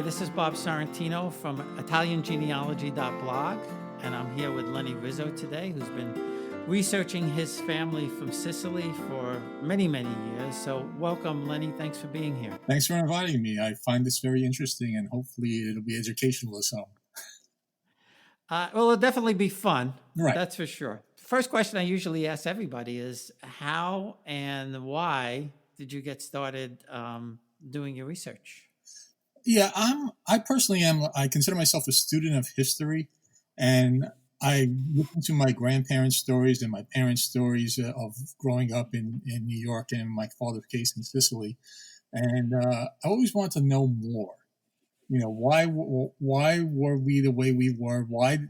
this is Bob Sorrentino from ItalianGenealogy.blog, and I'm here with Lenny Rizzo today, who's been researching his family from Sicily for many, many years. So welcome, Lenny. Thanks for being here. Thanks for inviting me. I find this very interesting, and hopefully it'll be educational as well. Well, it'll definitely be fun. Right. That's for sure. First question I usually ask everybody is, how and why did you get started doing your research? Yeah, I personally am. I consider myself a student of history, and I listen to my grandparents' stories and my parents' stories of growing up in New York, and in my father's case in Sicily. And I always want to know more. You know, why were we the way we were? Why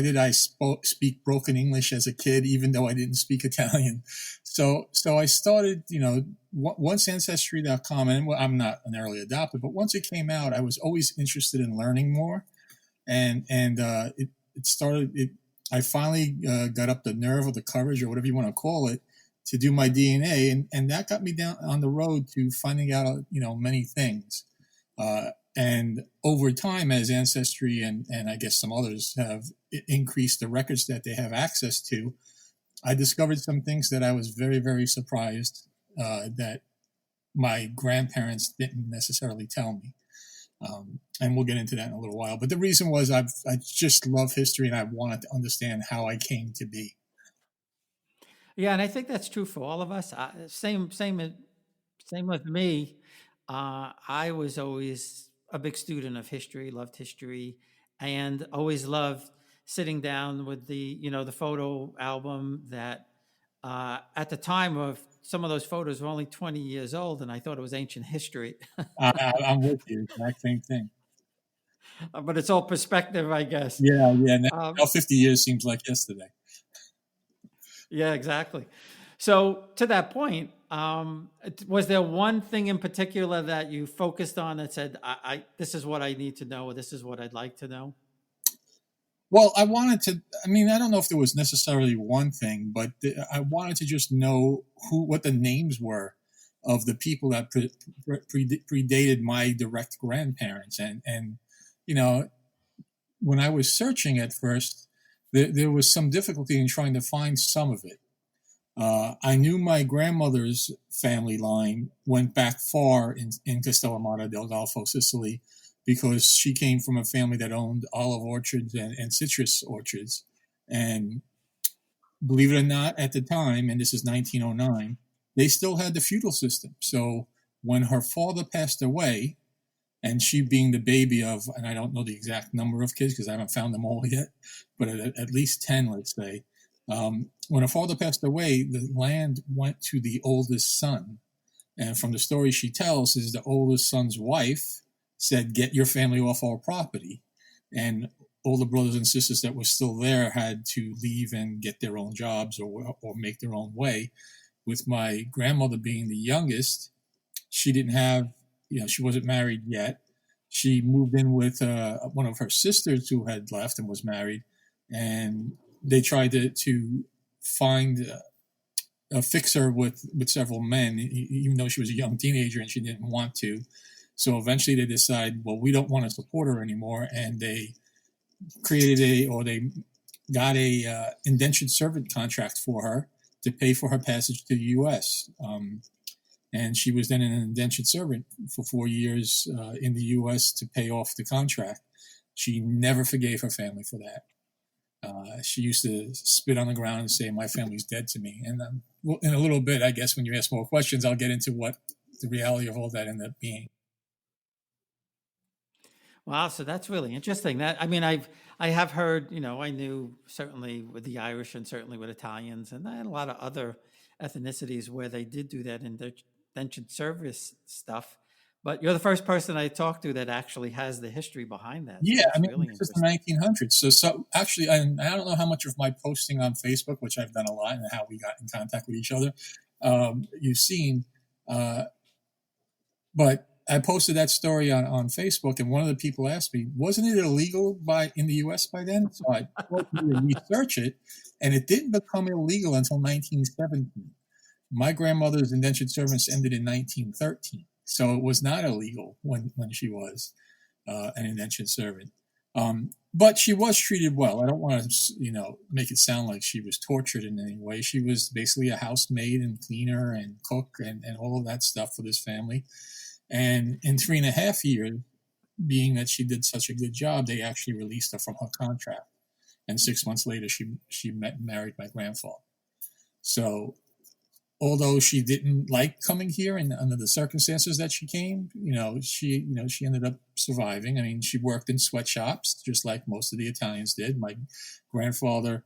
did I speak broken English as a kid, even though I didn't speak Italian? So I started, once Ancestry.com, and I'm not an early adopter, but once it came out, I was always interested in learning more. And it started, I finally got up the nerve or the courage or whatever you want to call it to do my DNA. And that got me down on the road to finding out, many things. And over time, as Ancestry and I guess some others have increased the records that they have access to, I discovered some things that I was very, very surprised that my grandparents didn't necessarily tell me. And we'll get into that in a little while. But the reason was I just love history, and I wanted to understand how I came to be. Yeah, and I think that's true for all of us. Same with me. I was always a big student of history, loved history, and always loved sitting down with the photo album that at the time of some of those photos were only 20 years old, and I thought it was ancient history. I'm with you. Exact same thing. But it's all perspective, I guess. Yeah. Now 50 years seems like yesterday. Yeah, exactly. So to that point, was there one thing in particular that you focused on that said, this is what I need to know, or this is what I'd like to know? Well, I don't know if there was necessarily one thing, but I wanted to just know what the names were of the people that predated my direct grandparents. And when I was searching at first, there was some difficulty in trying to find some of it. I knew my grandmother's family line went back far in Castellamarre Del Golfo, Sicily, because she came from a family that owned olive orchards and citrus orchards. And believe it or not, at the time, and this is 1909, they still had the feudal system. So when her father passed away, and she being the baby of, and I don't know the exact number of kids because I haven't found them all yet, but at least 10, let's say. When her father passed away, the land went to the oldest son. And from the story she tells is the oldest son's wife said, "Get your family off our property." And all the brothers and sisters that were still there had to leave and get their own jobs or make their own way. With my grandmother being the youngest, she didn't have, she wasn't married yet. She moved in with one of her sisters who had left and was married. And they tried to find a fixer with several men, even though she was a young teenager and she didn't want to. So eventually they decide, well, we don't want to support her anymore. And they they got a indentured servant contract for her to pay for her passage to the U.S. And she was then an indentured servant for 4 years in the U.S. to pay off the contract. She never forgave her family for that. She used to spit on the ground and say, "My family's dead to me." And in a little bit, I guess when you ask more questions, I'll get into what the reality of all that ended up being. Wow, so that's really interesting. I have heard, I knew certainly with the Irish and certainly with Italians and a lot of other ethnicities where they did do that indentured service stuff. But you're the first person I talked to that actually has the history behind that. Yeah, So really this is the 1900s. So actually, I don't know how much of my posting on Facebook, which I've done a lot, and how we got in contact with each other, you've seen. But I posted that story on Facebook, and one of the people asked me, "Wasn't it illegal in the U.S. by then?" So I went to research it, and it didn't become illegal until 1917. My grandmother's indentured service ended in 1913. So it was not illegal when she was. an indentured servant. But she was treated well. I don't want to, make it sound like she was tortured in any way. She was basically a housemaid and cleaner and cook and all of that stuff for this family. And in 3.5 years, being that she did such a good job, they actually released her from her contract. And 6 months later, she met and married my grandfather. So although she didn't like coming here and under the circumstances that she came, she ended up surviving. I mean, she worked in sweatshops just like most of the Italians did. My grandfather,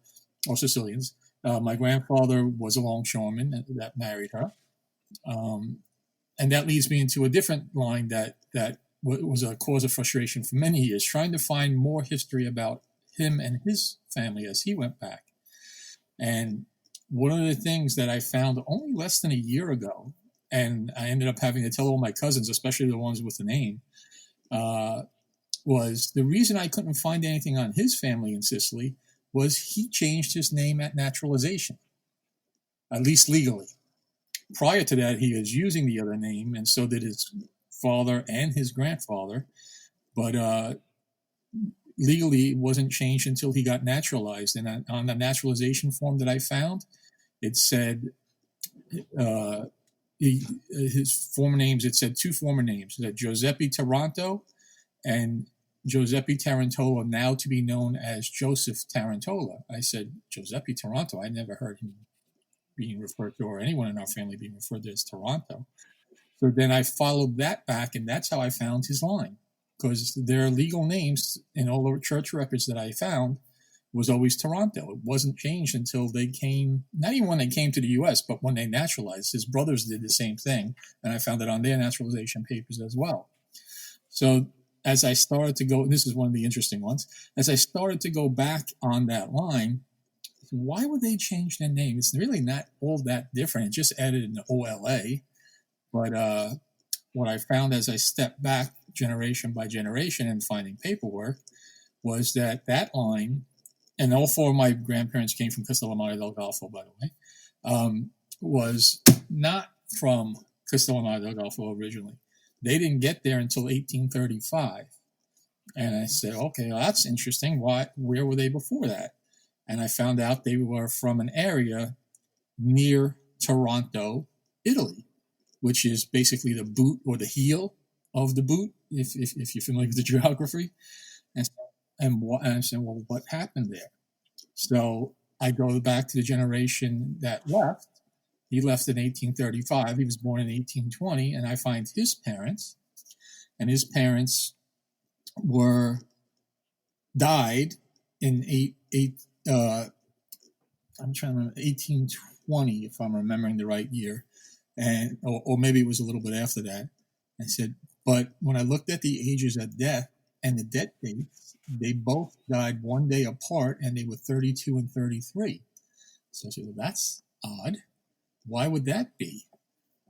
or Sicilians, my grandfather was a longshoreman that married her. And that leads me into a different line that was a cause of frustration for many years, trying to find more history about him and his family as he went back. And one of the things that I found only less than a year ago, and I ended up having to tell all my cousins, especially the ones with the name, was the reason I couldn't find anything on his family in Sicily was he changed his name at naturalization, at least legally. Prior to that, he was using the other name, and so did his father and his grandfather. But legally, it wasn't changed until he got naturalized. And on the naturalization form that I found, it said his former names. It said two former names: that Giuseppe Taranto and Giuseppe Tarantola, now to be known as Joseph Tarantola. I said, Giuseppe Taranto? I never heard him being referred to, or anyone in our family being referred to as Taranto. So then I followed that back, and that's how I found his line, because their legal names in all the church records that I found was always Taranto. It wasn't changed until they came, not even when they came to the U.S., but when they naturalized. His brothers did the same thing, and I found it on their naturalization papers as well. So as I started to go, and this is one of the interesting ones, as I started to go back on that line, why would they change their name? It's really not all that different. It just added an OLA. But what I found as I stepped back generation by generation and finding paperwork was that line, and all four of my grandparents came from Castellamarre Del Golfo, by the way, was not from Castellamarre Del Golfo originally. They didn't get there until 1835. And I said, okay, well, that's interesting. Where were they before that? And I found out they were from an area near Taranto, Italy, which is basically the boot or the heel of the boot, if you're familiar with the geography. And I said, well, what happened there? So I go back to the generation that left. He left in 1835. He was born in 1820, and I find his parents, and his parents died in I'm trying to remember, 1820, if I'm remembering the right year, and or maybe it was a little bit after that. I said, but when I looked at the ages of death and the death dates, they both died one day apart, and they were 32 and 33. So I said, well, that's odd. Why would that be?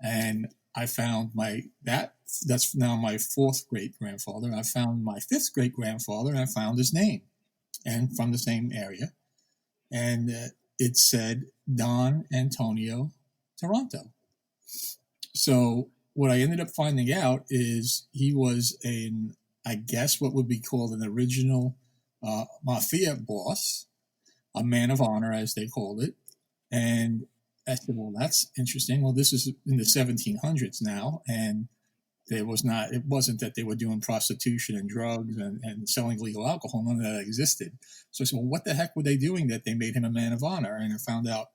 And I found that's now my fourth great grandfather. I found my fifth great grandfather, and I found his name, and from the same area. And it said Don Antonio Taranto. So what I ended up finding out is he was I guess what would be called an original mafia boss, a man of honor, as they called it. And I said, well, that's interesting. Well, this is in the 1700s now, and it wasn't that they were doing prostitution and drugs and selling illegal alcohol. None of that existed. So I said, well, what the heck were they doing that they made him a man of honor? And I found out,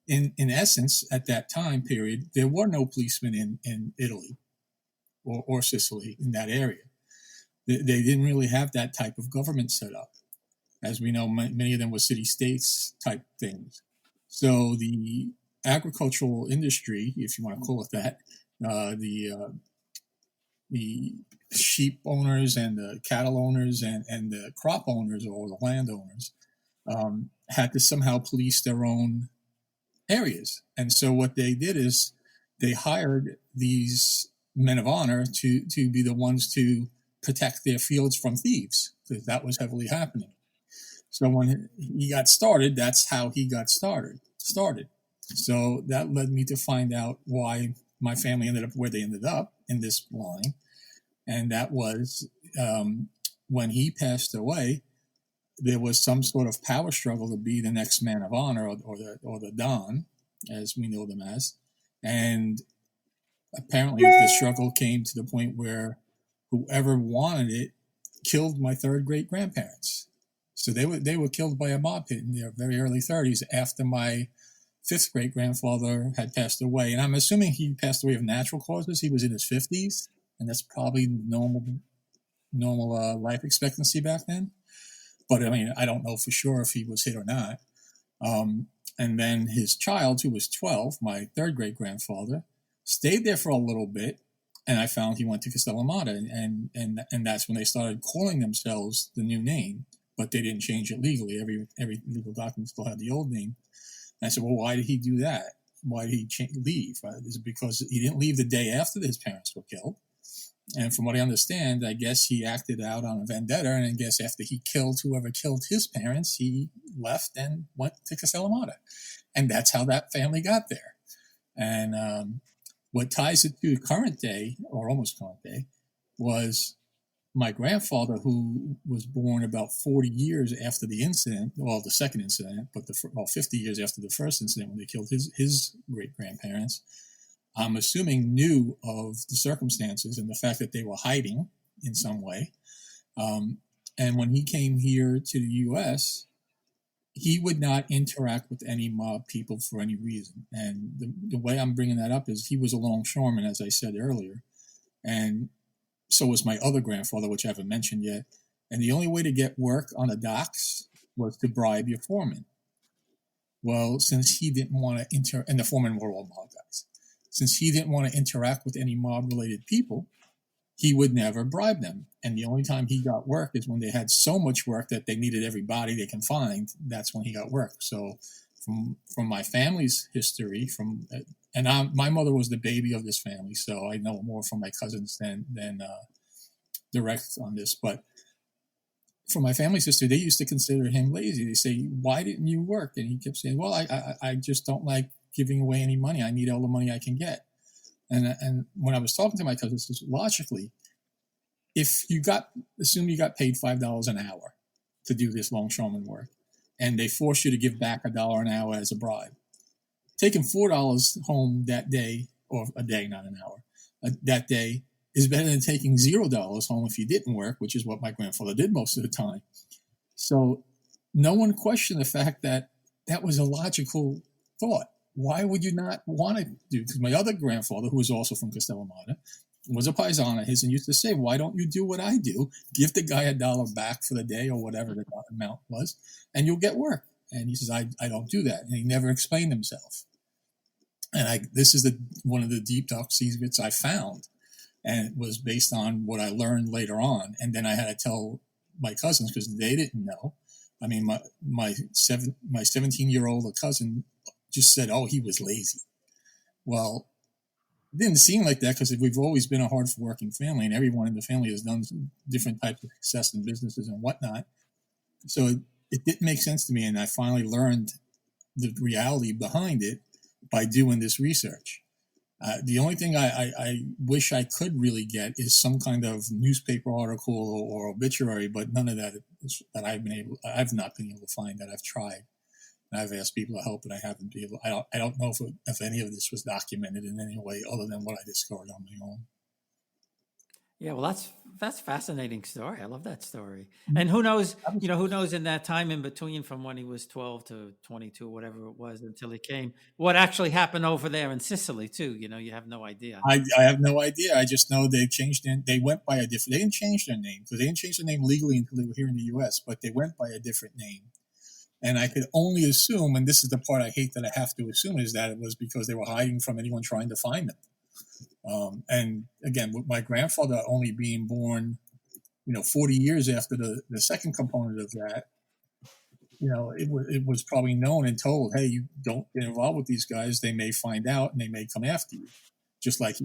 in essence, at that time period, there were no policemen in Italy or Sicily, in that area. They didn't really have that type of government set up. As we know, many of them were city-states type things. So the agricultural industry, if you want to call it that, the sheep owners and the cattle owners and the crop owners or the landowners had to somehow police their own areas. And so what they did is they hired these men of honor to be the ones to protect their fields from thieves, because that was heavily happening. So when he got started, that's how he got started. So that led me to find out why my family ended up where they ended up in this line. And that was when he passed away, there was some sort of power struggle to be the next man of honor, or the Don, as we know them as. And apparently the struggle came to the point where whoever wanted it killed my third great grandparents. So they were killed by a mob hit in their very early 30s after my fifth great grandfather had passed away. And I'm assuming he passed away of natural causes. He was in his 50s, and that's probably normal life expectancy back then. But I mean, I don't know for sure if he was hit or not. And then his child, who was 12, my third great grandfather, stayed there for a little bit, and I found he went to Castellamarre, and that's when they started calling themselves the new name, but they didn't change it legally. Every legal document still had the old name. And I said, well, why did he do that? Why did he leave? Is it because he didn't leave the day after his parents were killed? And from what I understand, I guess he acted out on a vendetta, and I guess after he killed whoever killed his parents, he left and went to Castellamarre. And that's how that family got there. And what ties it to current day, or almost current day, was my grandfather, who was born about 40 years after the incident, well, the second incident, but 50 years after the first incident when they killed his great-grandparents. I'm assuming knew of the circumstances and the fact that they were hiding in some way. And when he came here to the U.S., he would not interact with any mob people for any reason. And the way I'm bringing that up is he was a longshoreman, as I said earlier. And so was my other grandfather, which I haven't mentioned yet. And the only way to get work on the docks was to bribe your foreman. Well, since he didn't want to and the foremen were all mob guys. Since he didn't want to interact with any mob-related people, he would never bribe them. And the only time he got work is when they had so much work that they needed every body they can find. That's when he got work. So from my family's history, my mother was the baby of this family, so I know more from my cousins than direct on this. But from my family's history, they used to consider him lazy. They say, why didn't you work? And he kept saying, well, I just don't like giving away any money. I need all the money I can get. And when I was talking to my cousins, just logically, if assume you got paid $5 an hour to do this longshoreman work, and they force you to give back $1 an hour as a bribe, taking $4 home that day, or a day, not an hour, that day is better than taking $0 home if you didn't work, which is what my grandfather did most of the time. So no one questioned the fact that that was a logical thought. Why would you not want to do? Because my other grandfather, who was also from Castellamarre, was a paisan of his and used to say, why don't you do what I do? Give the guy $1 back for the day or whatever the amount was, and you'll get work. And he says, I don't do that. And he never explained himself. And this is one of the deep, dark secrets I found. And it was based on what I learned later on. And then I had to tell my cousins because they didn't know. I mean, my 17-year-old cousin just said, oh, he was lazy. Well, it didn't seem like that because we've always been a hard-working family, and everyone in the family has done some different types of success in businesses and whatnot. So it didn't make sense to me, and I finally learned the reality behind it by doing this research. The only thing I wish I could really get is some kind of newspaper article or obituary, but none of that that I've not been able to find that I've tried. And I've asked people to help, but I haven't been able. I don't know if any of this was documented in any way other than what I discovered on my own. Yeah, well, that's a fascinating story. I love that story. And who knows, who knows in that time in between from when he was 12 to 22, whatever it was, until he came, what actually happened over there in Sicily too. You have no idea. I have no idea. I just know they changed they went by they didn't change their name because they didn't change their name legally until they were here in the U.S., but they went by a different name. And I could only assume, and this is the part I hate that I have to assume, is that it was because they were hiding from anyone trying to find them. And again, with my grandfather only being born, 40 years after the second component of that, it was probably known and told, hey, you don't get involved with these guys. They may find out and they may come after you. Just like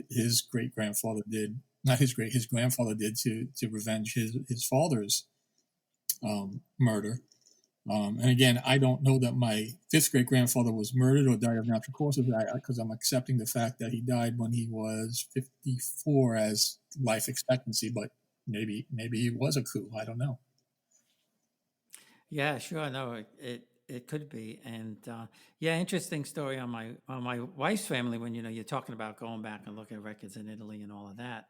his great-grandfather did, his grandfather did to revenge his father's murder. And again, I don't know that my fifth great-grandfather was murdered or died of natural causes because I'm accepting the fact that he died when he was 54 as life expectancy. But maybe he was a coup. I don't know. Yeah, sure. No, it could be, and yeah, interesting story on my wife's family. When you're talking about going back and looking at records in Italy and all of that,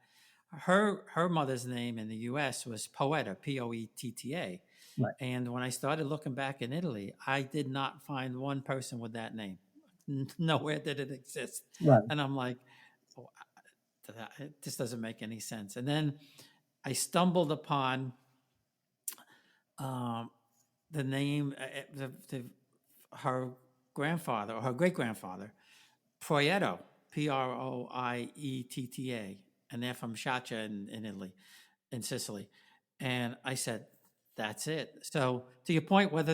her mother's name in the U.S. was Poeta, Poetta, Right, and when I started looking back in Italy, I did not find one person with that name. Nowhere did it exist, right. and I'm like, oh, this doesn't make any sense. And then I stumbled upon um, the name, her grandfather or her great grandfather, Proietto, Proietta, and they're from Sciacca in Italy, in Sicily. And I said, that's it. So to your point, whether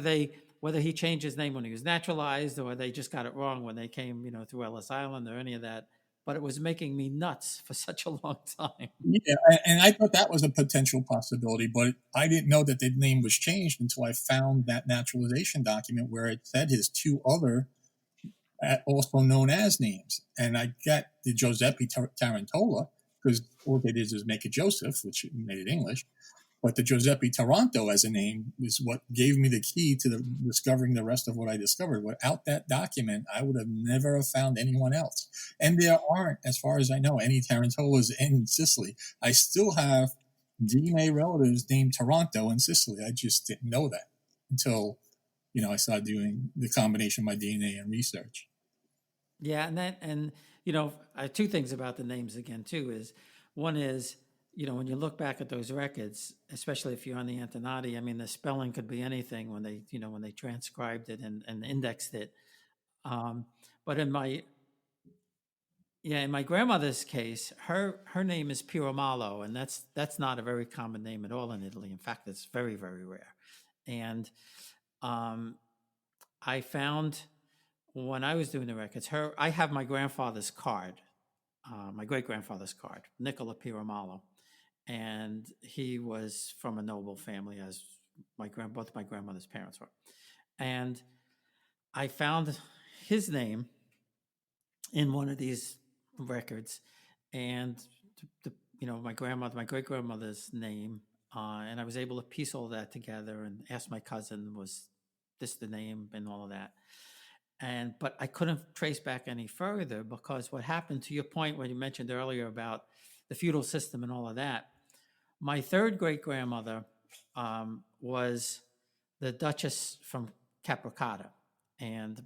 he changed his name when he was naturalized or they just got it wrong when they came, through Ellis Island or any of that, but it was making me nuts for such a long time. Yeah, and I thought that was a potential possibility, but I didn't know that the name was changed until I found that naturalization document where it said his two other also known as names. And I got the Giuseppe Tarantola because all they did is make it Joseph, which made it English. But the Giuseppe Taranto as a name is what gave me the key to discovering the rest of what I discovered. Without that document, I would have never have found anyone else. And there aren't, as far as I know, any Tarantolas in Sicily. I still have DNA relatives named Taranto in Sicily. I just didn't know that until I started doing the combination of my DNA and research. Yeah, and two things about the names again too is one is when you look back at those records, especially if you're on the Antonati, I mean the spelling could be anything when they transcribed it and indexed it. But in my grandmother's case, her name is Piramalo, and that's not a very common name at all in Italy. In fact, it's very very rare. And um, I found when I was doing the records, I have my grandfather's card, my great grandfather's card, Nicola Piramalo, and he was from a noble family, as both my grandmother's parents were, and I found his name in one of these records, and my great grandmother's name, and I was able to piece all that together and ask my cousin, was this the name and all of that. But I couldn't trace back any further because what happened, to your point when you mentioned earlier about the feudal system and all of that, my third great grandmother was the Duchess from Capricata, and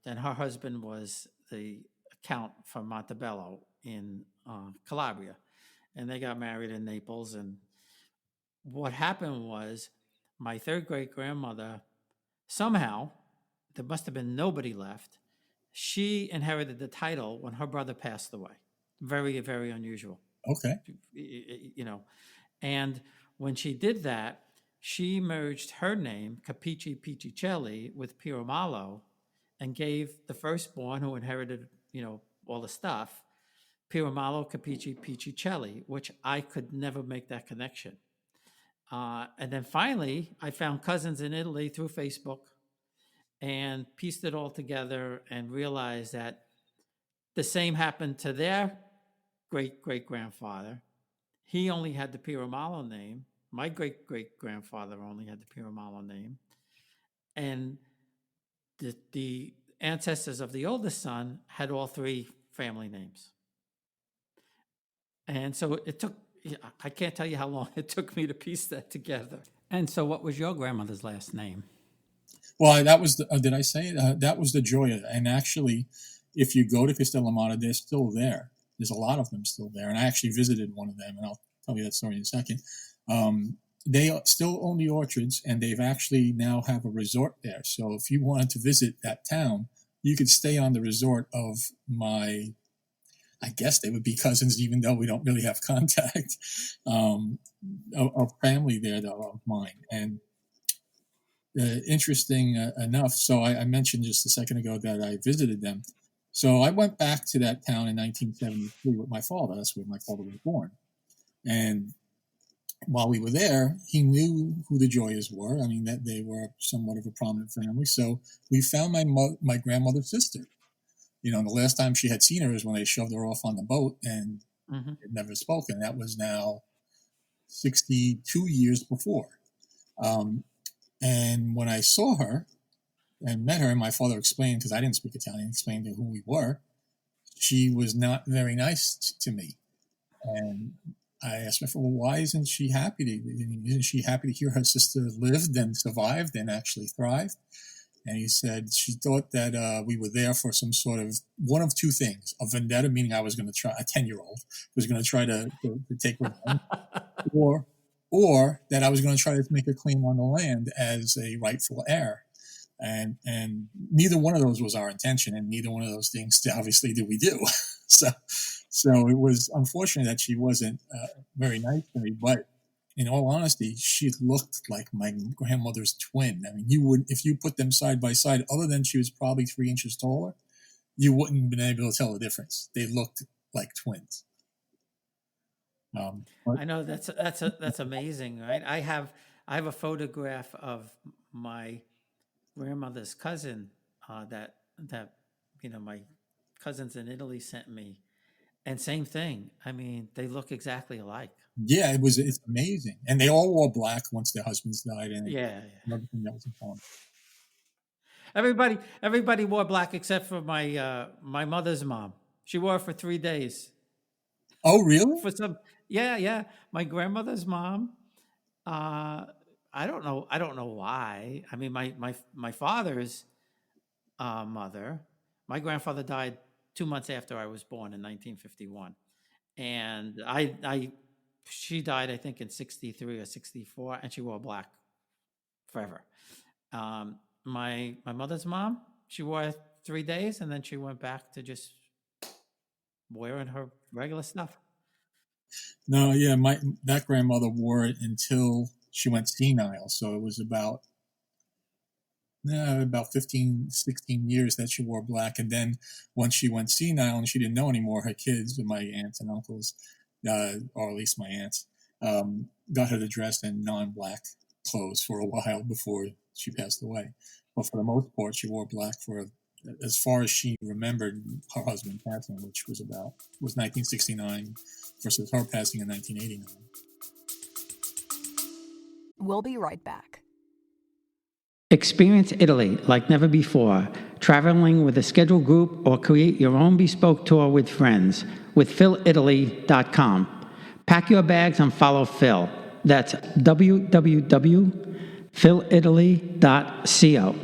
her husband was the Count from Montebello in Calabria, and they got married in Naples. And what happened was my third great grandmother somehow, there must have been nobody left. She inherited the title when her brother passed away. Very, very unusual, Okay. And when she did that, she merged her name, Capici Piccicelli, with Piramalo and gave the firstborn who inherited, all the stuff, Piramalo Capici Piccicelli, which I could never make that connection. And then finally, I found cousins in Italy through Facebook and pieced it all together and realized that the same happened to their great great grandfather. He only had the Piramalo name. My great great grandfather only had the Piramalo name. And the ancestors of the oldest son had all three family names. And so it took, I can't tell you how long it took me to piece that together. And so, what was your grandmother's last name? Well, that was did I say it? That was the Gioia. And actually, if you go to Castellamarre, they're still there. There's a lot of them still there. And I actually visited one of them, and I'll tell you that story in a second. They still own the orchards, and they've actually now have a resort there. So if you wanted to visit that town, you could stay on the resort of I guess they would be cousins, even though we don't really have contact, of family there, though, of mine. And interesting enough, so I mentioned just a second ago that I visited them. So I went back to that town in 1973 with my father. That's where my father was born. And while we were there, he knew who the Gioias were. I mean, that they were somewhat of a prominent family. So we found my grandmother's sister. The last time she had seen her was when they shoved her off on the boat and Mm-hmm. had never spoken. That was now 62 years before. Um, and when I saw her and met her, and my father explained, because I didn't speak Italian, explained who we were, she was not very nice to me. And I asked my father, well, why isn't she happy isn't she happy to hear her sister lived and survived and actually thrived? And he said she thought that we were there for some sort of one of two things: a vendetta, meaning I was going to try, a 10-year-old was going to try to take revenge, or or that I was going to try to make a claim on the land as a rightful heir. And neither one of those was our intention, and neither one of those things obviously did we do. so so it was unfortunate that she wasn't very nice to me, but in all honesty, she looked like my grandmother's twin. I mean, you would, if you put them side by side, other than she was probably 3 inches taller, you wouldn't have been able to tell the difference. They looked like twins. I know that's amazing, right? I have a photograph of my grandmother's cousin that my cousins in Italy sent me, and same thing. I mean, they look exactly alike. Yeah, it's amazing. And they all wore black once their husbands died, and Yeah, everything that was important. everybody wore black except for my mother's mom. She wore it for 3 days. Oh, really? For some, yeah. My grandmother's mom. Uh, I don't know why. I mean, my father's mother. My grandfather died 2 months after I was born in 1951, and she died, I think, in 63 or 64, and she wore black forever. My mother's mom, she wore it 3 days, and then she went back to just wearing her regular stuff. No, yeah, that grandmother wore it until she went senile. So it was about 15, 16 years that she wore black. And then once she went senile and she didn't know anymore, her kids, my aunts and uncles, or at least my aunts, got her to dress in non-black clothes for a while before she passed away. But for the most part, she wore black for as far as she remembered her husband passing, which was 1969 versus her passing in 1989. We'll be right back. Experience Italy like never before, traveling with a scheduled group or create your own bespoke tour with friends with philitaly.com. Pack your bags and follow Phil. That's www.philitaly.co.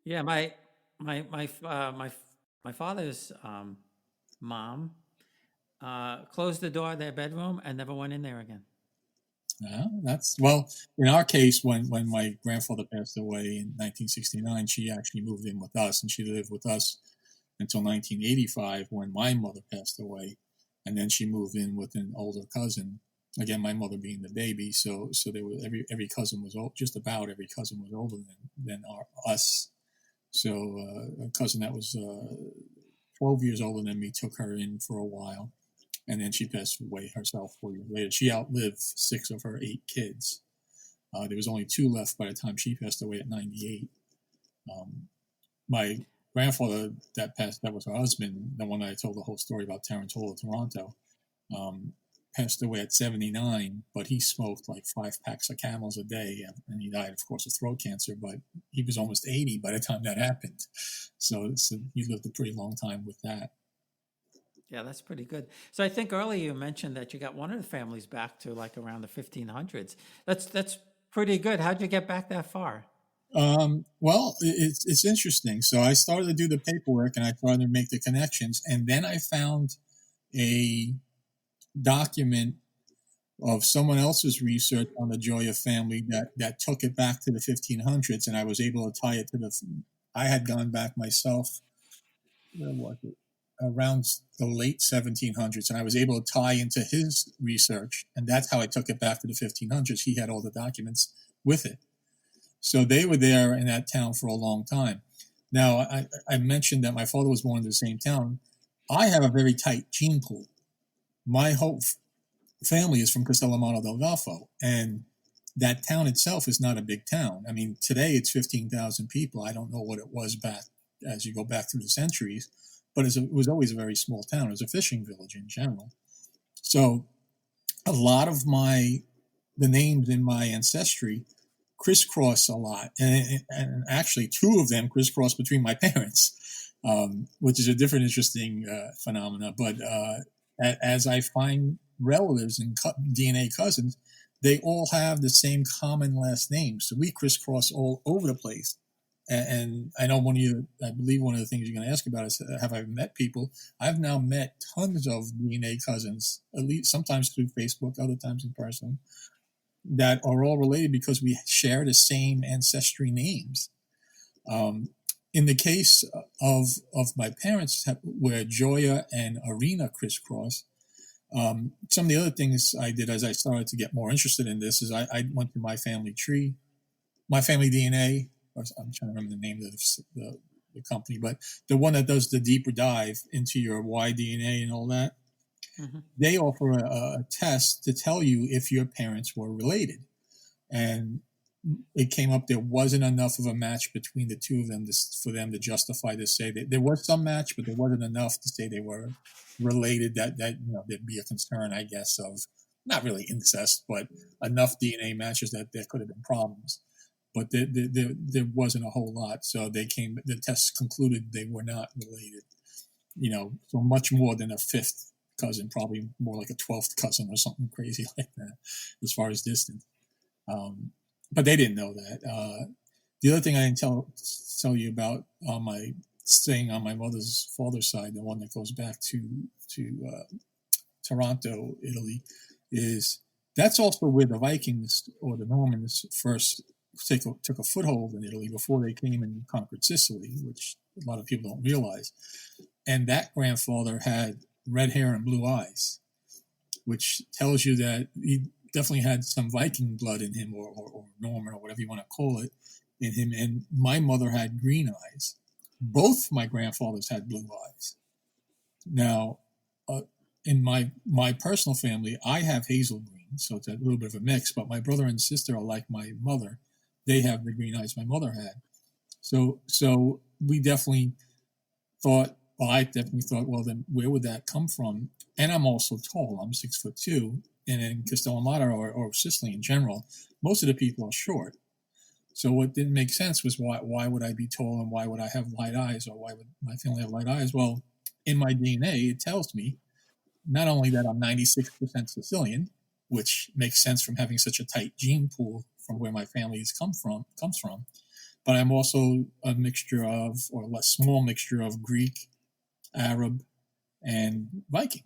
Yeah, my father's mom closed the door of their bedroom and never went in there again. Well, in our case, when my grandfather passed away in 1969, she actually moved in with us, and she lived with us until 1985 when my mother passed away, and then she moved in with an older cousin. Again, my mother being the baby, so there was every cousin was just about every cousin was older than us. So a cousin that was 12 years older than me took her in for a while, and then she passed away herself 4 years later. She outlived 6 of her 8 kids. There was only 2 left by the time she passed away at 98. My grandfather that was her husband, the one I told the whole story about, Tarantula, Toronto, passed away at 79, but he smoked like 5 packs of Camels a day, and he died, of course, of throat cancer, but he was almost 80 by the time that happened. So he lived a pretty long time with that. Yeah, that's pretty good. So I think earlier you mentioned that you got one of the families back to like around the 1500s. That's pretty good. How'd you get back that far? Well, it's interesting. So I started to do the paperwork and I started to make the connections, and then I found a document of someone else's research on the Gioia family that took it back to the 1500s, and I was able to tie it to I had gone back myself. Where was it? Around the late 1700s, and I was able to tie into his research, and that's how I took it back to the 1500s. He had all the documents with it. So they were there in that town for a long time. Now, I mentioned that my father was born in the same town. I have a very tight gene pool. My whole family is from Castellamarre Del Golfo, and that town itself is not a big town. I mean, today it's 15,000 people. I don't know what it was back as you go back through the centuries, but it was always a very small town. It was a fishing village in general. So a lot of the names in my ancestry crisscross a lot, and actually two of them crisscross between my parents, which is a different interesting phenomena. But as I find relatives and DNA cousins, they all have the same common last name, so we crisscross all over the place. And I know I believe one of the things you're going to ask about is, have I met people? I've now met tons of DNA cousins, at least sometimes through Facebook, other times in person, that are all related because we share the same ancestry names. In the case of my parents, where Joya and Arena crisscross, some of the other things I did as I started to get more interested in this is I went to my family tree, my family DNA. I'm trying to remember the name of the company, but the one that does the deeper dive into your Y DNA and all that. Mm-hmm. They offer a test to tell you if your parents were related. And it came up there wasn't enough of a match between the two of them for them to justify to say that there was some match, but there wasn't enough to say they were related that there'd be a concern, I guess, of not really incest, but enough DNA matches that there could have been problems. But there wasn't a whole lot. So the tests concluded they were not related, so much more than a fifth cousin, probably more like a 12th cousin or something crazy like that as far as distance. But they didn't know that. The other thing I didn't tell you about staying on my mother's father's side, the one that goes back to Taranto, Italy, is that's also where the Vikings or the Normans first took a foothold in Italy before they came and conquered Sicily, which a lot of people don't realize. And that grandfather had red hair and blue eyes, which tells you that he definitely had some Viking blood in him, or Norman, or whatever you want to call it, in him. And my mother had green eyes. Both my grandfathers had blue eyes. Now, in my personal family, I have hazel green, so it's a little bit of a mix, but my brother and sister are like my mother. They have the green eyes my mother had. So we definitely thought, I definitely thought, well, then where would that come from? And I'm also tall. I'm 6'2", and in Castellamarre or Sicily in general, most of the people are short. So what didn't make sense was why would I be tall, and why would I have light eyes, or why would my family have light eyes? Well, in my DNA, it tells me not only that I'm 96% Sicilian, which makes sense from having such a tight gene pool from where my family comes from, but I'm also a mixture of, or a small mixture of Greek, Arab, and Viking.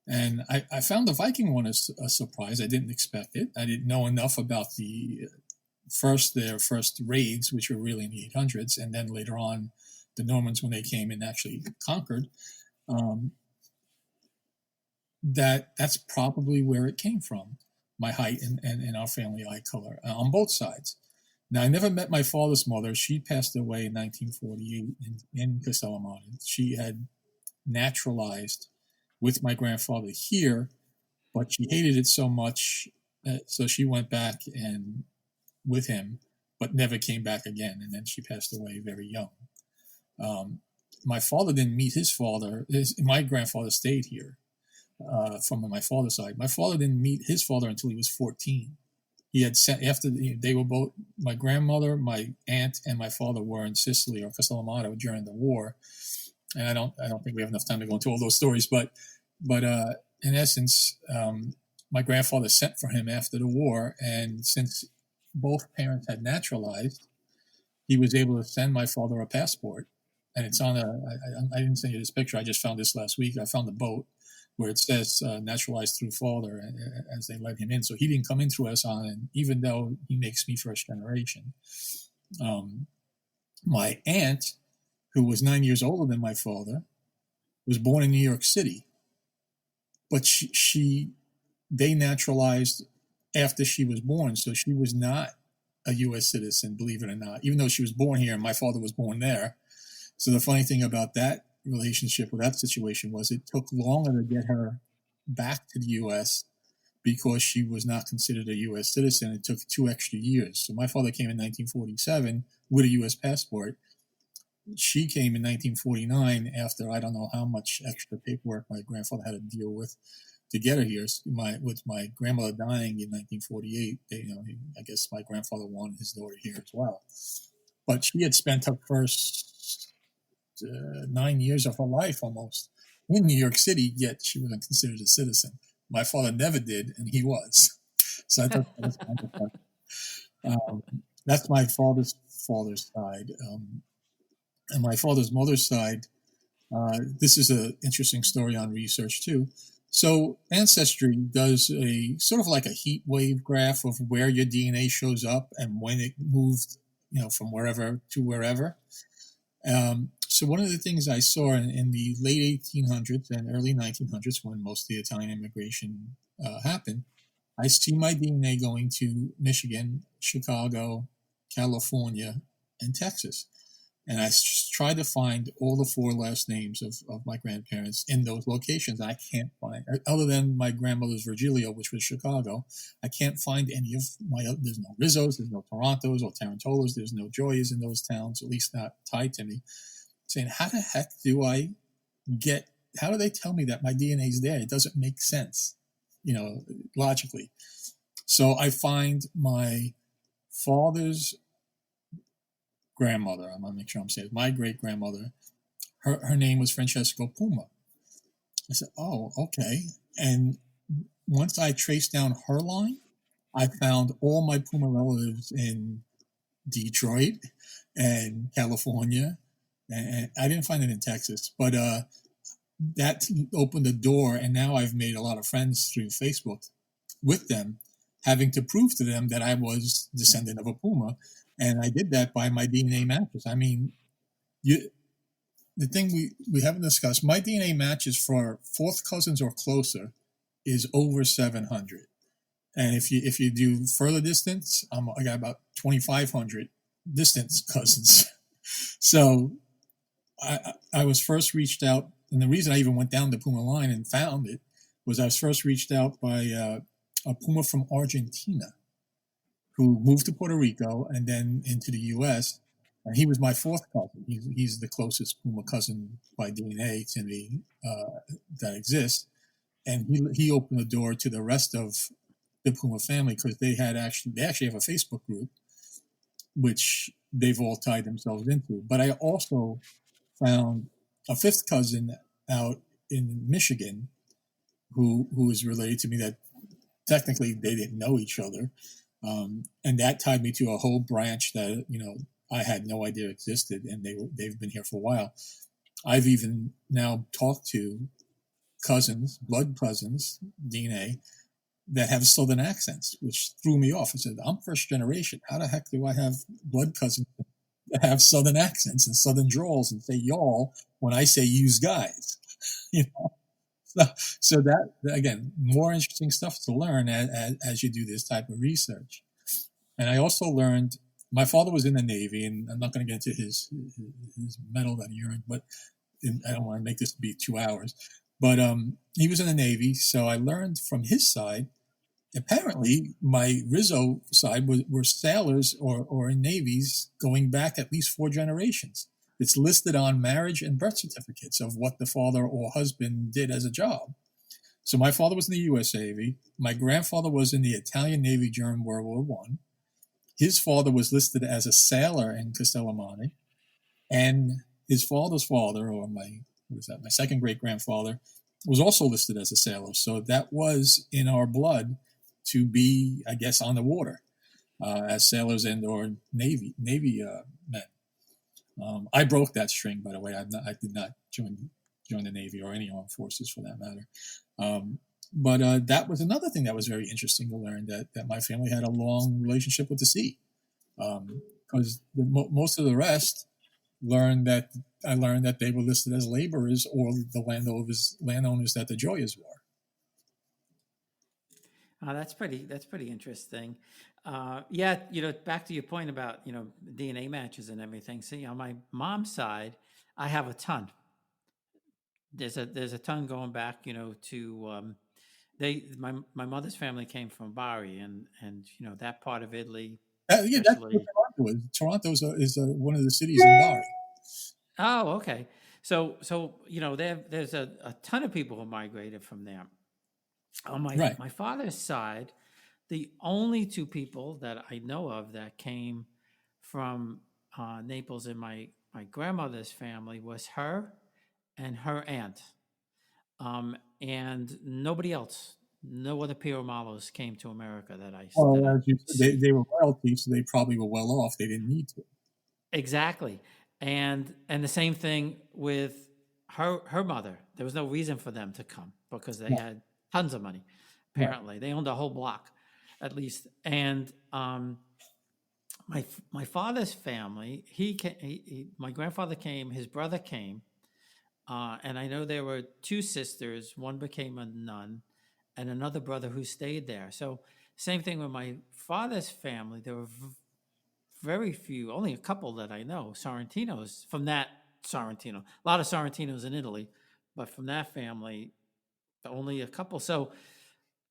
And I found the Viking one a surprise. I didn't expect it. I didn't know enough about their first raids, which were really in the 800s, and then later on the Normans when they came and actually conquered. That's probably where it came from, my height and our family eye color on both sides. Now, I never met my father's mother. She passed away in 1948 in Castellamarre. She had naturalized with my grandfather here, but she hated it so much, so she went back and with him, but never came back again. And then she passed away very young. My father didn't meet his father. My grandfather stayed here from my father's side. My father didn't meet his father until he was 14. He had sent after they were both, my grandmother, my aunt, and my father were in Sicily or Castellamarre during the war. And I don't think we have enough time to go into all those stories, but in essence, my grandfather sent for him after the war, and since both parents had naturalized, he was able to send my father a passport. And it's on I didn't send you this picture. I just found this last week. I found the boat where it says naturalized through father as they let him in. So he didn't come in through us on, even though he makes me first generation. My aunt, who was 9 years older than my father, was born in New York City. But they naturalized after she was born. So she was not a U.S. citizen, believe it or not, even though she was born here and my father was born there. So the funny thing about that relationship with that situation was it took longer to get her back to the U.S. because she was not considered a U.S. citizen. It took 2 extra years. So my father came in 1947 with a U.S. passport. she came in 1949 after I don't know how much extra paperwork my grandfather had to deal with to get her here. With my grandmother dying in 1948, I guess my grandfather wanted his daughter here as well. But she had spent her first 9 years of her life almost in New York City, yet she wasn't considered a citizen. My father never did, and he was. So I thought that was kind of fun. That's my father's side. And my father's mother's side, this is an interesting story on research too. So Ancestry does a sort of like a heat wave graph of where your DNA shows up and when it moved, from wherever to wherever. So one of the things I saw in the late 1800s and early 1900s, when most of the Italian immigration happened, I see my DNA going to Michigan, Chicago, California, and Texas. And I tried to find all the four last names of my grandparents in those locations. I can't find, other than my grandmother's Virgilio, which was Chicago, I can't find any of there's no Rizzos, there's no Torontos or Tarantolas, there's no Joyas in those towns, at least not tied to me. Saying, how the heck how do they tell me that my DNA is there? It doesn't make sense, logically. So I find my father's grandmother, I'm going to make sure I'm saying my great grandmother, her name was Francesco Puma. I said, oh, okay. And once I traced down her line, I found all my Puma relatives in Detroit and California. And I didn't find it in Texas, but that opened the door. And now I've made a lot of friends through Facebook with them, having to prove to them that I was descendant of a Puma. And I did that by my DNA matches. I mean, the thing we haven't discussed, my DNA matches for fourth cousins or closer is over 700. And if you do further distance, I got about 2,500 distance cousins. So I was first reached out, and the reason I even went down the Puma line and found it was I was first reached out by a Puma from Argentina who moved to Puerto Rico and then into the U.S. And he was my fourth cousin. He's the closest Puma cousin by DNA to me that exists. And he opened the door to the rest of the Puma family because they actually have a Facebook group, which they've all tied themselves into. But I also found a fifth cousin out in Michigan who is related to me that technically they didn't know each other. And that tied me to a whole branch that, I had no idea existed, and they've been here for a while. I've even now talked to cousins, blood cousins, DNA, that have Southern accents, which threw me off. I said, I'm first generation. How the heck do I have blood cousins that have Southern accents and Southern drawls and say y'all when I say use guys? So that, again, more interesting stuff to learn as you do this type of research. And I also learned, my father was in the Navy, and I'm not going to get into his medal that he earned, but I don't want to make this be 2 hours. But he was in the Navy, so I learned from his side. Apparently, my Rizzo side were sailors or in navies going back at least 4 generations. It's listed on marriage and birth certificates of what the father or husband did as a job. So my father was in the U.S. Navy. My grandfather was in the Italian Navy during World War I. His father was listed as a sailor in Castellamarre, and his father's father, or my second great grandfather, was also listed as a sailor. So that was in our blood to be, I guess, on the water as sailors and or Navy men. I broke that string, by the way. I did not join the Navy or any armed forces for that matter. But that was another thing that was very interesting to learn, that my family had a long relationship with the sea. Because most of the rest I learned that they were listed as laborers or the landowners that the Joyas were. That's pretty interesting. Yeah, back to your point about DNA matches and everything. So, on my mom's side, I have a ton. There's a ton going back, to my mother's family came from Bari, and that part of Italy, Yeah, that's what especially. Toronto is. Toronto is one of the cities in Bari. Oh, okay. So there's a ton of people who migrated from there. On Right. my father's side, the only two people that I know of that came from Naples in my grandmother's family was her and her aunt, and nobody else. No other Piromalos came to America that Well, I as you said, they were royalty, so they probably were well off. They didn't need to. exactly, and the same thing with her mother. There was no reason for them to come because they Right. had tons of money. Right. Apparently, they owned a whole block, at least. And my father's family, my grandfather came, his brother came, and I know there were two sisters. One became a nun, and another brother who stayed there. So same thing with my father's family. There were very few, only a couple that I know, Sorrentinos from that Sorrentino. A lot of Sorrentinos in Italy, but from that family, only a couple. So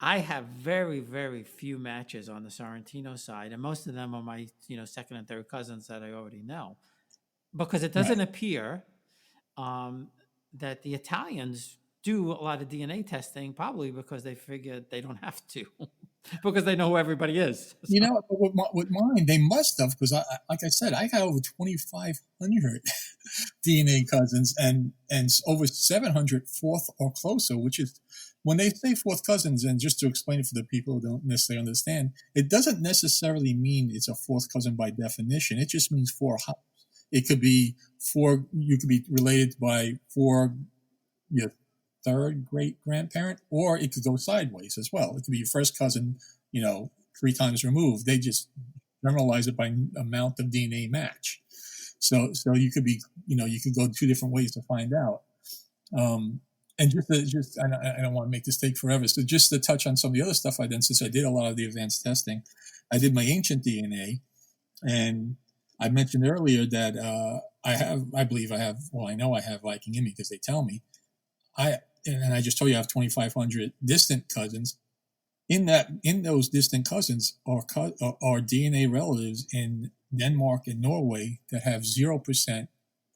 I have very, very few matches on the Sorrentino side, and most of them are my, second and third cousins that I already know, because it Right. doesn't appear um, that the Italians do a lot of DNA testing, probably because they figure they don't have to, because they know who everybody is. You So, know, with mine, they must have, because like I said, I got over 2,500 DNA cousins and over 700 fourth or closer, which is when they say fourth cousins, and just to explain it for the people who don't necessarily understand, it doesn't necessarily mean it's a fourth cousin by definition. It just means four house. It could be four, you could be related by four, your third great grandparent, or it could go sideways as well. It could be your first cousin, 3 times removed. They just generalize it by amount of DNA match. So you could be, you could go 2 different ways to find out. And I don't want to make this take forever. So just to touch on some of the other stuff I did, since I did a lot of the advanced testing, I did my ancient DNA, and I mentioned earlier that I believe I have, well, I know I have Viking in me because they tell me. And I just told you I have 2,500 distant cousins. In those distant cousins are DNA relatives in Denmark and Norway that have 0%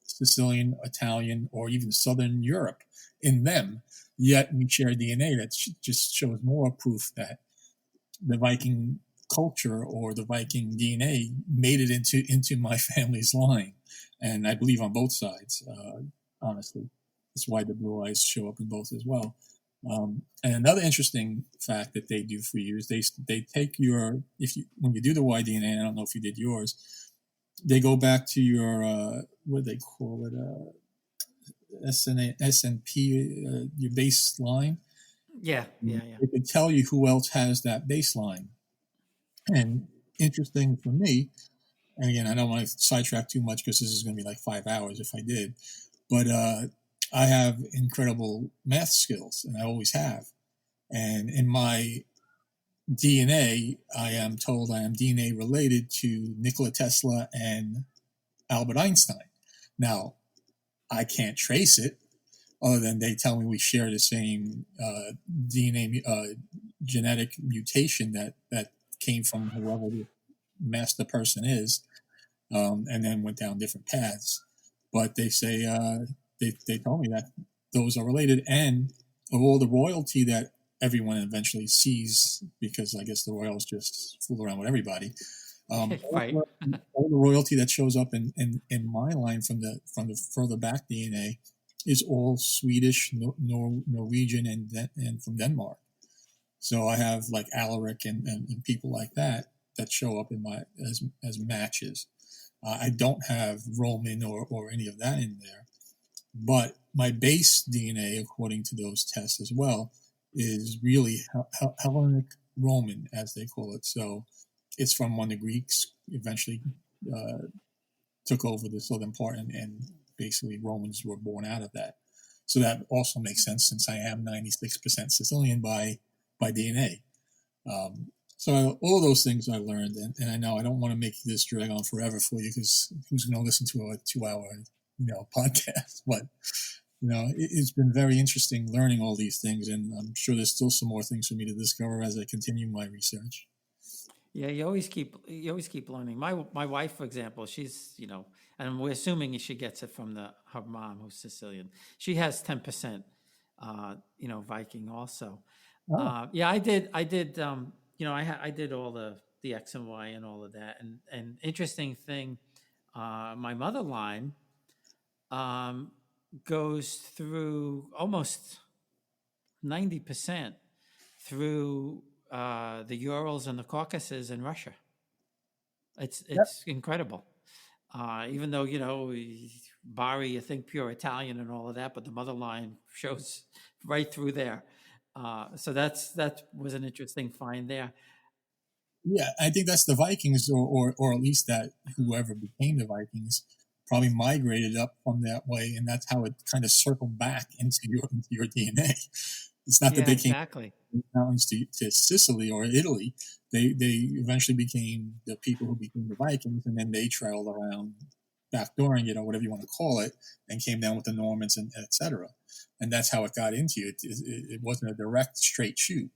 Sicilian, Italian, or even Southern Europe in them. Yet we share DNA. That just shows more proof that the Viking culture or the Viking DNA made it into my family's line, and I believe on both sides. Honestly, that's why the blue eyes show up in both as well. And another interesting fact that they do for you is they take your, when you do the Y-DNA, I don't know if you did yours, they go back to your what do they call it, SNP, your baseline. yeah, yeah, yeah. It can tell you who else has that baseline. And interesting for me, and again, I don't want to sidetrack too much because this is going to be like 5 hours if I did, but I have incredible math skills, and I always have. And in my DNA, I am told I am DNA related to Nikola Tesla and Albert Einstein. Now, I can't trace it, other than they tell me we share the same DNA genetic mutation that came from whoever the master person is, and then went down different paths. But they say they told me that those are related, and of all the royalty that everyone eventually sees, because I guess the royals just fool around with everybody. Right. All the royalty that shows up in my line from the further back DNA is all Swedish, Norwegian, and from Denmark. So I have like Alaric and people like that show up in my as matches. I don't have Roman or any of that in there, but my base DNA, according to those tests as well, is really Hellenic Roman, as they call it. So it's from when the Greeks eventually took over the southern part, and basically Romans were born out of that. So that also makes sense, since I am 96% Sicilian by DNA. So all those things I learned, and I know I don't want to make this drag on forever for you, because who's going to listen to a 2 hour podcast? But it's been very interesting learning all these things, and I'm sure there's still some more things for me to discover as I continue my research. Yeah, you always keep learning. My wife, for example, she's and we're assuming she gets it from her mom who's Sicilian. She has 10%, Viking also. Oh, Yeah, I did. I did all the X and Y and all of that. And interesting thing, my mother line um, goes through almost 90% through the Urals and the Caucasus in Russia. It's yep. it's incredible. Even though Bari, you think pure Italian and all of that, but the mother line shows right through there. So that was an interesting find there. Yeah, I think that's the Vikings, or at least that whoever became the Vikings probably migrated up from that way, and that's how it kind of circled back into your DNA. It's not that Yeah, they came exactly. mountains to Sicily or Italy. They eventually became the people who became the Vikings, and then they traveled around backdooring, whatever you want to call it, and came down with the Normans and etc. And that's how it got into you. It wasn't a direct straight shoot,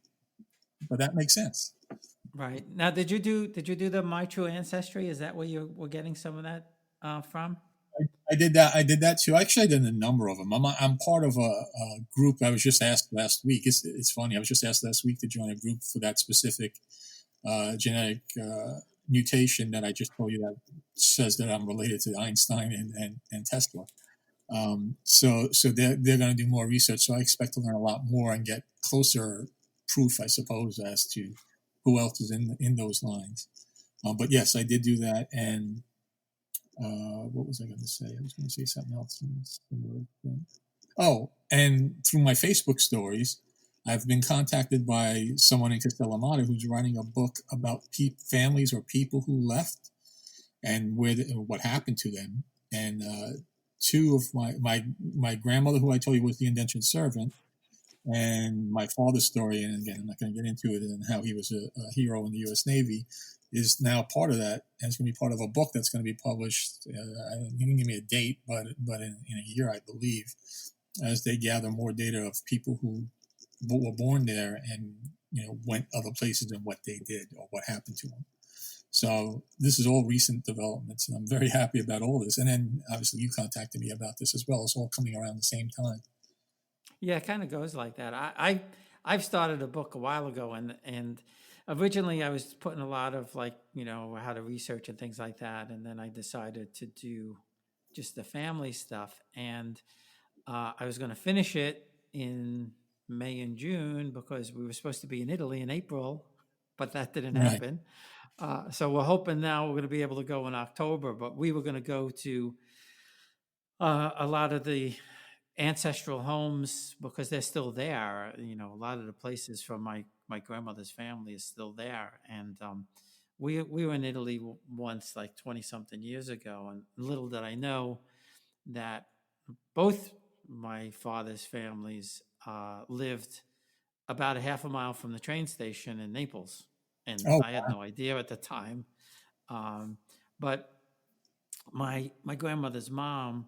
but that makes sense. Right. Now, did you do the My True Ancestry? Is that where you were getting some of that from? I did that. I did that too. Actually, I did a number of them. I'm part of a group. I was just asked last week. It's funny. I was just asked last week to join a group for that specific genetic mutation that I just told you that says that I'm related to Einstein and Tesla. So they're going to do more research. So I expect to learn a lot more and get closer proof, I suppose, as to who else is in those lines. But yes, I did do that. And what was I going to say? I was going to say something else. Oh, and through my Facebook stories, I've been contacted by someone in Castellamarre who's writing a book about families or people who left and what happened to them. And two of my grandmother, who I told you was the indentured servant, and my father's story, and again, I'm not going to get into it, and how he was a hero in the U.S. Navy, is now part of that, and it's going to be part of a book that's going to be published. He didn't give me a date, but in a year, I believe, as they gather more data of people who were born there and went other places and what they did or what happened to them. So this is all recent developments, and I'm very happy about all this. And then obviously you contacted me about this as well. It's all coming around the same time. Yeah, it kind of goes like that. I've started a book a while ago, and originally I was putting a lot of how to research and things like that, and then I decided to do just the family stuff, and I was going to finish it in May and June because we were supposed to be in Italy in April, but that didn't Right. happen. So we're hoping now we're going to be able to go in October, but we were going to go to a lot of the ancestral homes because they're still there. A lot of the places from my grandmother's family is still there, and we were in Italy once, like 20 something years ago, and little did I know that both my father's families lived about a half a mile from the train station in Naples, and Oh, I had no idea at the time. Um, but my grandmother's mom,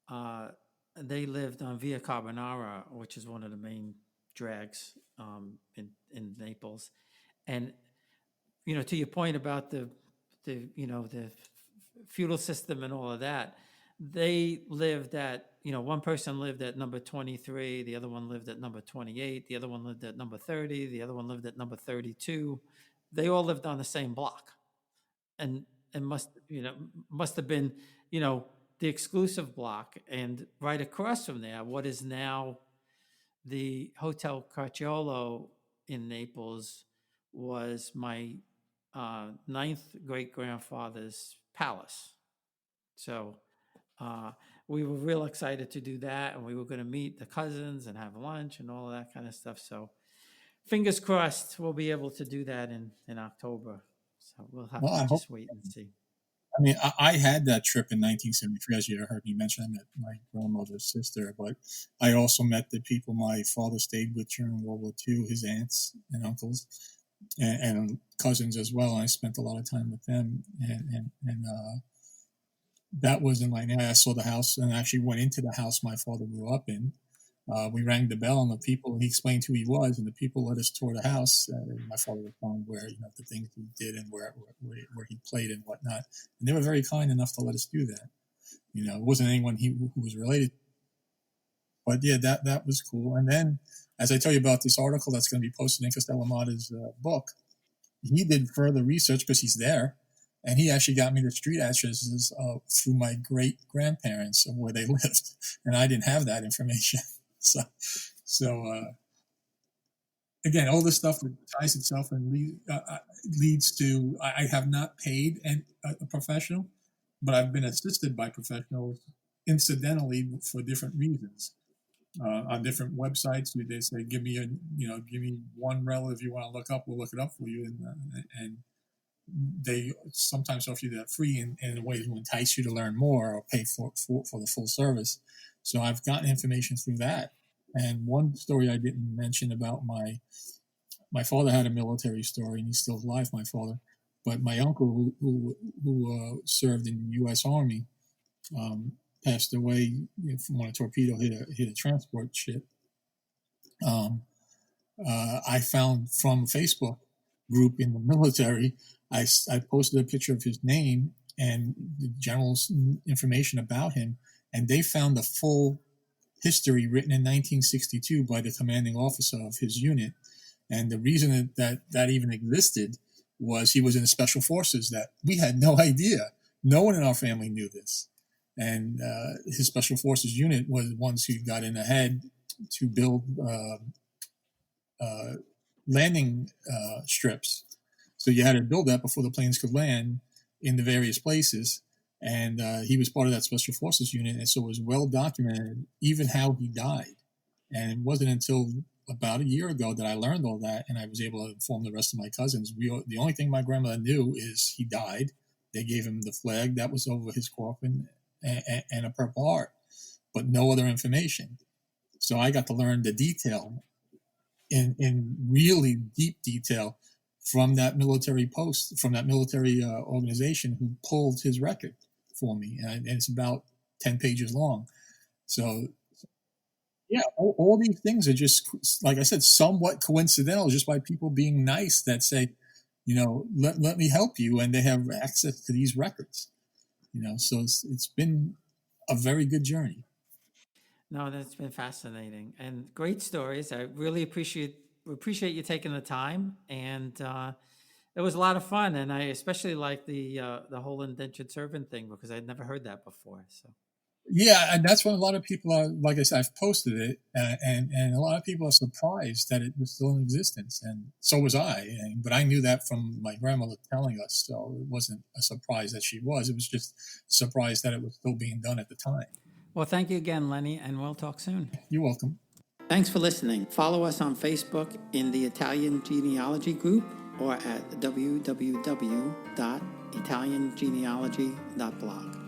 uh, they lived on Via Carbonara, which is one of the main drags in Naples. And to your point about the feudal system and all of that, they lived at one person lived at number 23, the other one lived at number 28, the other one lived at number 30, the other one lived at number 32. They all lived on the same block, and must have been you know the exclusive block, and right across from there, what is now the Hotel Carciolo in Naples, was my ninth great grandfather's palace. So uh, we were real excited to do that, and we were going to meet the cousins and have lunch and all of that kind of stuff. So fingers crossed we'll be able to do that in October. So we'll have well, to I hope. just wait and see. I mean, I had that trip in 1973, as you heard me mention. I met my grandmother's sister, but I also met the people my father stayed with during World War II, his aunts and uncles, and cousins as well. I spent a lot of time with them, and that was in my. I saw the house and actually went into the house my father grew up in, We rang the bell, and the people, he explained who he was, and the people let us tour the house. My father was telling where, the things he did and where he played and whatnot. And they were very kind enough to let us do that. It wasn't anyone who was related. But yeah, that was cool. And then, as I tell you about this article that's going to be posted in Castellamarre's book, he did further research because he's there. And he actually got me the street addresses through my great grandparents of where they lived. And I didn't have that information. So again, all this stuff ties itself and leads to, I have not paid a professional, but I've been assisted by professionals incidentally for different reasons. On different websites, they say, give me one relative you want to look up, we'll look it up for you. And they sometimes offer you that free in a way to entice you to learn more or pay for the full service. So I've gotten information through that. And one story I didn't mention about my father had a military story, and he's still alive, my father. But my uncle, who served in the U.S. Army, passed away from when a torpedo hit a transport ship. I found from a Facebook group in the military, I posted a picture of his name and the general information about him, and they found the full history written in 1962 by the commanding officer of his unit. And the reason that even existed was he was in the special forces that we had no idea. No one in our family knew this. And his special forces unit was the ones who got in ahead to build landing strips. So you had to build that before the planes could land in the various places. And he was part of that special forces unit. And so it was well documented, even how he died. And it wasn't until about a year ago that I learned all that, and I was able to inform the rest of my cousins. The only thing my grandmother knew is he died. They gave him the flag that was over his coffin and a Purple Heart, but no other information. So I got to learn the detail in really deep detail from that military post, from that military organization who pulled his record for me. And it's about 10 pages long. So yeah, all these things are just, like I said, somewhat coincidental, just by people being nice that say, let me help you. And they have access to these records, so it's been a very good journey. No, that's been fascinating and great stories. I really appreciate you taking the time, and it was a lot of fun. And I especially like the whole indentured servant thing, because I'd never heard that before. So yeah, and that's when a lot of people are, like I said, I've posted it, and a lot of people are surprised that it was still in existence, and so was I. But I knew that from my grandmother telling us, so it wasn't a surprise that she was. It was just a surprise that it was still being done at the time. well, thank you again, Lenny, and we'll talk soon. You're welcome. Thanks for listening. Follow us on Facebook in the Italian Genealogy group, or at www.italiangenealogy.blog.